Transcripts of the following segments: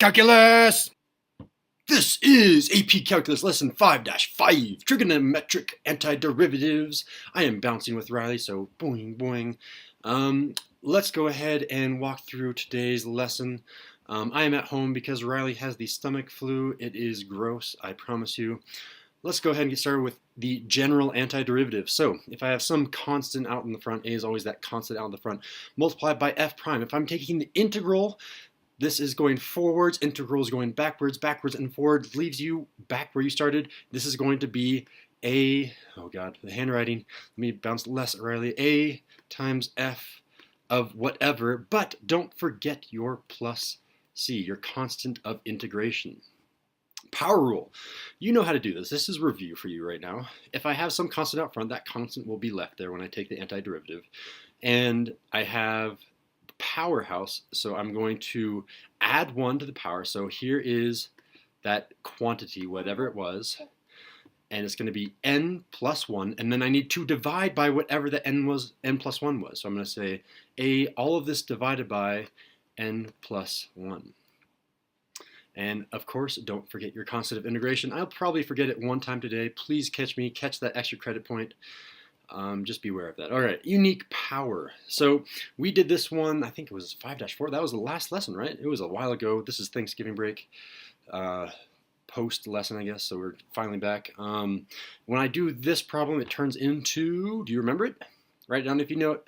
Calculus! This is AP Calculus Lesson 5-5, Trigonometric Antiderivatives. I am bouncing with Riley, so boing, boing. Let's go ahead and walk through today's lesson. I am at home because Riley has the stomach flu. It is gross, I promise you. Let's go ahead and get started with the general antiderivative. So if I have some constant out in the front, a is always that constant out in the front, multiplied by f prime. If I'm taking the integral, this is going forwards, integral is going backwards, backwards and forward, leaves you back where you started. This is going to be a, oh god, the handwriting, let me bounce less, Riley, a times f of whatever, but don't forget your plus c, your constant of integration. Power rule. You know how to do this. This is review for you right now. If I have some constant out front, that constant will be left there when I take the antiderivative. And I have power house, so I'm going to add 1 to the power. So here is that quantity, whatever it was, and it's going to be n plus 1, and then I need to divide by whatever the n was, n plus 1 was. So I'm going to say all of this divided by n plus 1. And of course, don't forget your constant of integration. I'll probably forget it one time today. Please catch that extra credit point. Just be aware of that. All right, unique power. So we did this one, I think it was 5-4. That was the last lesson, right? It was a while ago. This is Thanksgiving break, post lesson, I guess. So we're finally back. When I do this problem, it turns into, do you remember it? Write it down if you know it.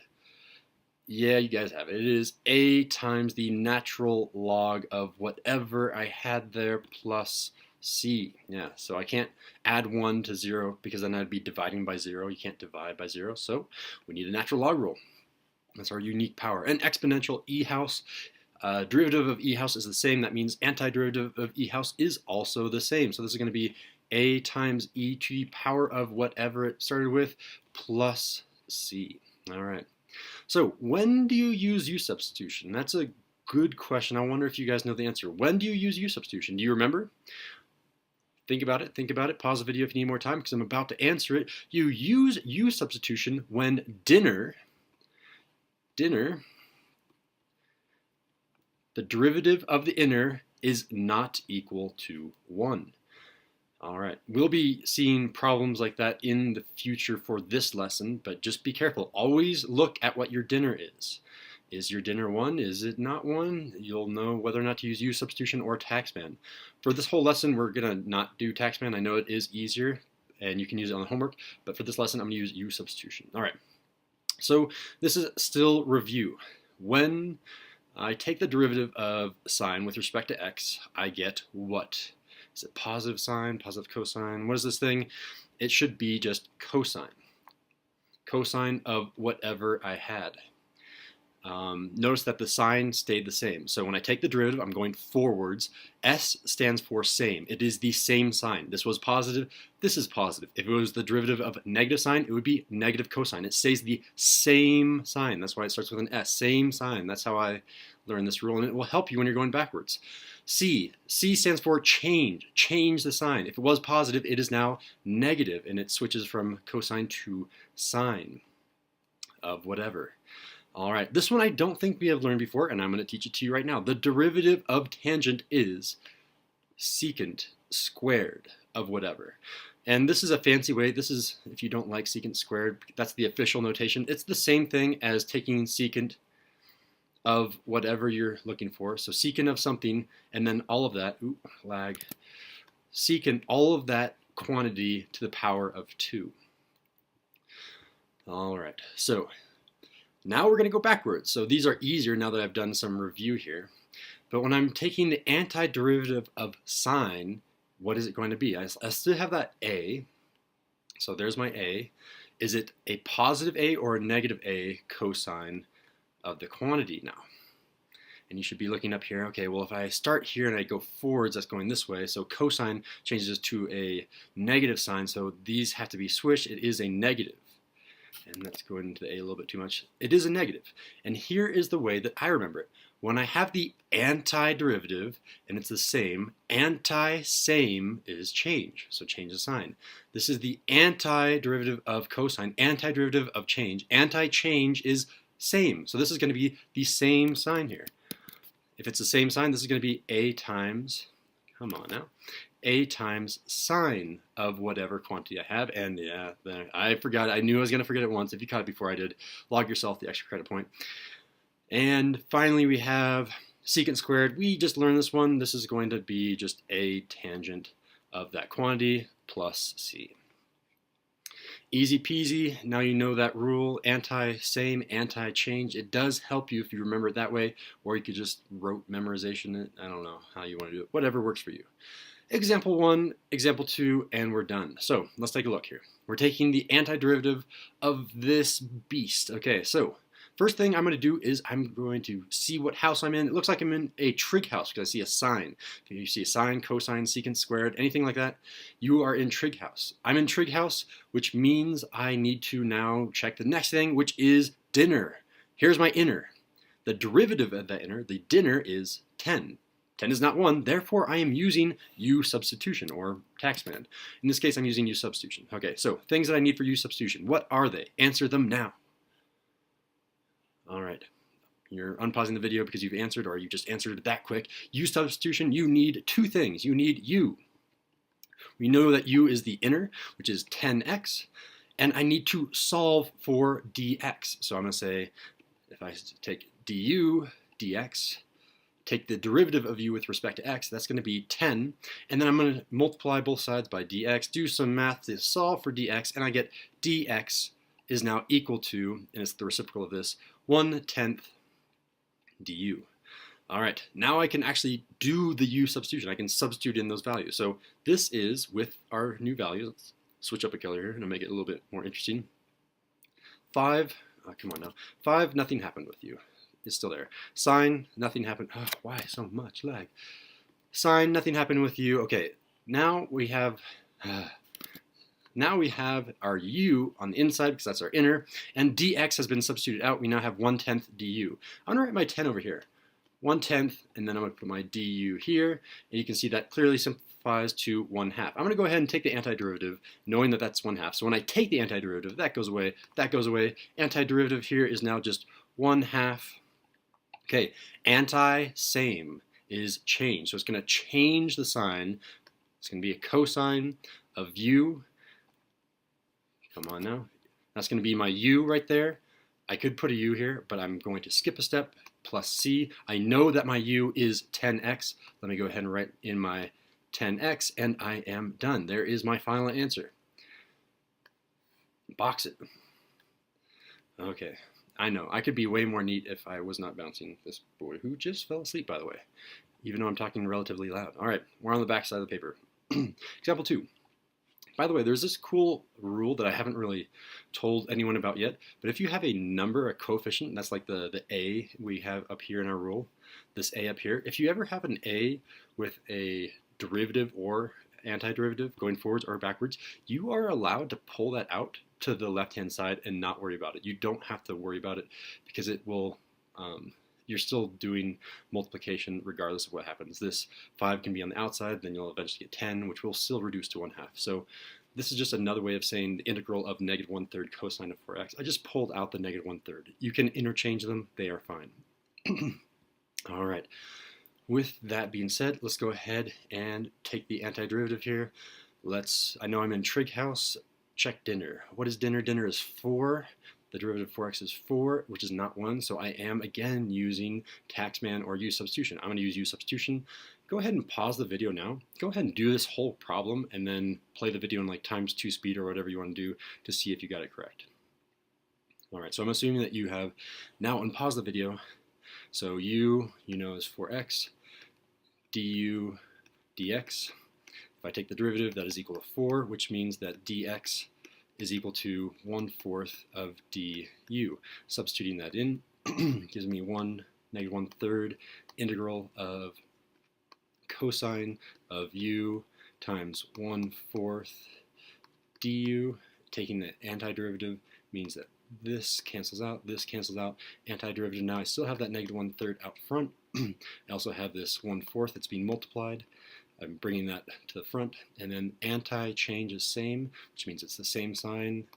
Yeah, you guys have it. It is a times the natural log of whatever I had there plus c. Yeah, so I can't add 1 to 0 because then I'd be dividing by 0. You can't divide by 0, so we need a natural log rule. That's our unique power. And exponential e house. Derivative of e house is the same. That means antiderivative of e house is also the same. So this is going to be a times e to the power of whatever it started with plus c. All right. So when do you use U-substitution? That's a good question. I wonder if you guys know the answer. When do you use U-substitution? Do you remember? Think about it. Pause the video if you need more time because I'm about to answer it. You use U-substitution when dinner, the derivative of the inner is not equal to 1. All right, we'll be seeing problems like that in the future for this lesson, but just be careful. Always look at what your dinner is. Is your dinner 1? Is it not 1? You'll know whether or not to use U-substitution or taxman. For this whole lesson, we're going to not do taxman. I know it is easier, and you can use it on the homework, but for this lesson, I'm going to use U-substitution. All right, so this is still review. When I take the derivative of sine with respect to x, I get what? Is it positive sine, positive cosine? What is this thing? It should be just cosine. Cosine of whatever I had. Notice that the sign stayed the same. So when I take the derivative, I'm going forwards. S stands for same. It is the same sign. This was positive. This is positive. If it was the derivative of negative sign, it would be negative cosine. It stays the same sign. That's why it starts with an S. Same sign. That's how I learned this rule, and it will help you when you're going backwards. C stands for change. Change the sign. If it was positive, it is now negative, and it switches from cosine to sine of whatever. All right, this one I don't think we have learned before, and I'm going to teach it to you right now. The derivative of tangent is secant squared of whatever. And this is a fancy way. This is, if you don't like secant squared, that's the official notation. It's the same thing as taking secant of whatever you're looking for. So secant of something, and then all of that, secant all of that quantity to the power of 2. All right, so now we're going to go backwards. So these are easier now that I've done some review here. But when I'm taking the antiderivative of sine, what is it going to be? I still have that a. So there's my a. Is it a positive a or a negative a cosine of the quantity now? And you should be looking up here. Okay, well, if I start here and I go forwards, that's going this way. So cosine changes to a negative sign. So these have to be switched. It is a negative. And that's going into the a little bit too much. It is a negative. And here is the way that I remember it. When I have the antiderivative and it's the same, anti-same is change. So change the sign. This is the antiderivative of cosine, antiderivative of change. Anti-change is same. So this is going to be the same sign here. If it's the same sign, this is going to be a times, come on now, a times sine of whatever quantity I have. And yeah, I forgot. I knew I was going to forget it once. If you caught it before I did, log yourself the extra credit point. And finally, we have secant squared. We just learned this one. This is going to be just a tangent of that quantity plus c. Easy peasy. Now you know that rule. Anti-same, anti-change. It does help you if you remember it that way, or you could just rote memorization it. I don't know how you want to do it. Whatever works for you. Example 1, example 2, and we're done. So let's take a look here. We're taking the antiderivative of this beast. Okay, so first thing I'm going to do is I'm going to see what house I'm in. It looks like I'm in a trig house because I see a sine. If you see a sine, cosine, secant squared, anything like that, you are in trig house. I'm in trig house, which means I need to now check the next thing, which is dinner. Here's my inner. The derivative of that inner, the dinner, is 10. 10 is not 1, therefore I am using U-Substitution, or taxman. In this case, I'm using U-Substitution. Okay, so things that I need for U-Substitution. What are they? Answer them now. All right, you're unpausing the video because you've answered, or you just answered it that quick. U-Substitution, you need two things. You need U. We know that U is the inner, which is 10x, and I need to solve for dx. So I'm going to say, if I take du dx, take the derivative of u with respect to x, that's going to be 10, and then I'm going to multiply both sides by dx, do some math to solve for dx, and I get dx is now equal to, and it's the reciprocal of this, 1/10 du. All right, now I can actually do the u substitution. I can substitute in those values. So this is with our new values. Let's switch up a color here and I'll make it a little bit more interesting. 5, come on now, 5, nothing happened with you. It's still there. Sine, nothing happened. Oh, why so much lag? Sine, nothing happened with you. Okay, now we have our u on the inside because that's our inner, and dx has been substituted out. We now have 1/10 du. I'm gonna write my 10 over here, 1/10, and then I'm gonna put my du here, and you can see that clearly simplifies to 1/2. I'm gonna go ahead and take the antiderivative, knowing that that's 1/2. So when I take the antiderivative, that goes away, that goes away. Antiderivative here is now just 1/2. Okay, anti-same is change. So it's going to change the sign. It's going to be a cosine of u. Come on now. That's going to be my u right there. I could put a u here, but I'm going to skip a step, plus c. I know that my u is 10x. Let me go ahead and write in my 10x, and I am done. There is my final answer. Box it. Okay. I know, I could be way more neat if I was not bouncing this boy, who just fell asleep, by the way, even though I'm talking relatively loud. All right, we're on the back side of the paper. Example 2. By the way, there's this cool rule that I haven't really told anyone about yet, but if you have a number, a coefficient, that's like the a we have up here in our rule, this a up here, if you ever have an a with a derivative or antiderivative going forwards or backwards, you are allowed to pull that out to the left-hand side and not worry about it. You don't have to worry about it because it will, you're still doing multiplication regardless of what happens. This 5 can be on the outside, then you'll eventually get 10, which will still reduce to 1/2. So this is just another way of saying the integral of -1/3 cosine of 4x. I just pulled out the -1/3. You can interchange them, they are fine. All right. With that being said, let's go ahead and take the antiderivative here. I know I'm in trig house. Check dinner. What is dinner? Dinner is 4. The derivative of 4x is 4, which is not 1, so I am again using taxman or U-Substitution. I'm going to use U-Substitution. Go ahead and pause the video now. Go ahead and do this whole problem and then play the video in like ×2 speed or whatever you want to do to see if you got it correct. All right, so I'm assuming that you have now unpaused the video. So u, you know, is 4x, du dx. If I take the derivative, that is equal to 4, which means that dx is equal to 1/4 of du. Substituting that in gives me -1/3 integral of cosine of u times 1/4 du. Taking the antiderivative means that this cancels out, antiderivative. Now I still have that -1/3 out front. I also have this 1/4 that's being multiplied. I'm bringing that to the front, and then anti-change is same, which means it's the same sign,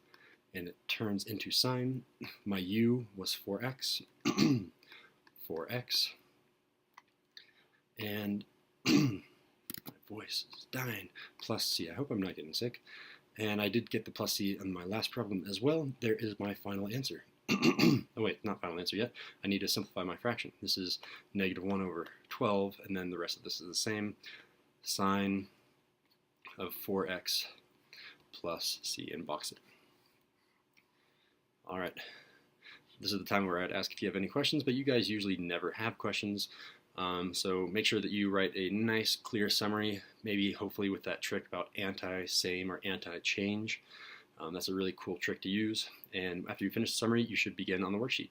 and it turns into sine. My u was 4x, 4x. And my voice is dying. Plus C. I hope I'm not getting sick. And I did get the plus C on my last problem as well. There is my final answer. Oh wait, not final answer yet. I need to simplify my fraction. This is negative 1 over 12, and then the rest of this is the same. Sine of 4x plus C, and box it. All right. This is the time where I'd ask if you have any questions, but you guys usually never have questions. So make sure that you write a nice, clear summary, maybe hopefully with that trick about anti-same or anti-change. That's a really cool trick to use. And after you finish the summary, you should begin on the worksheet.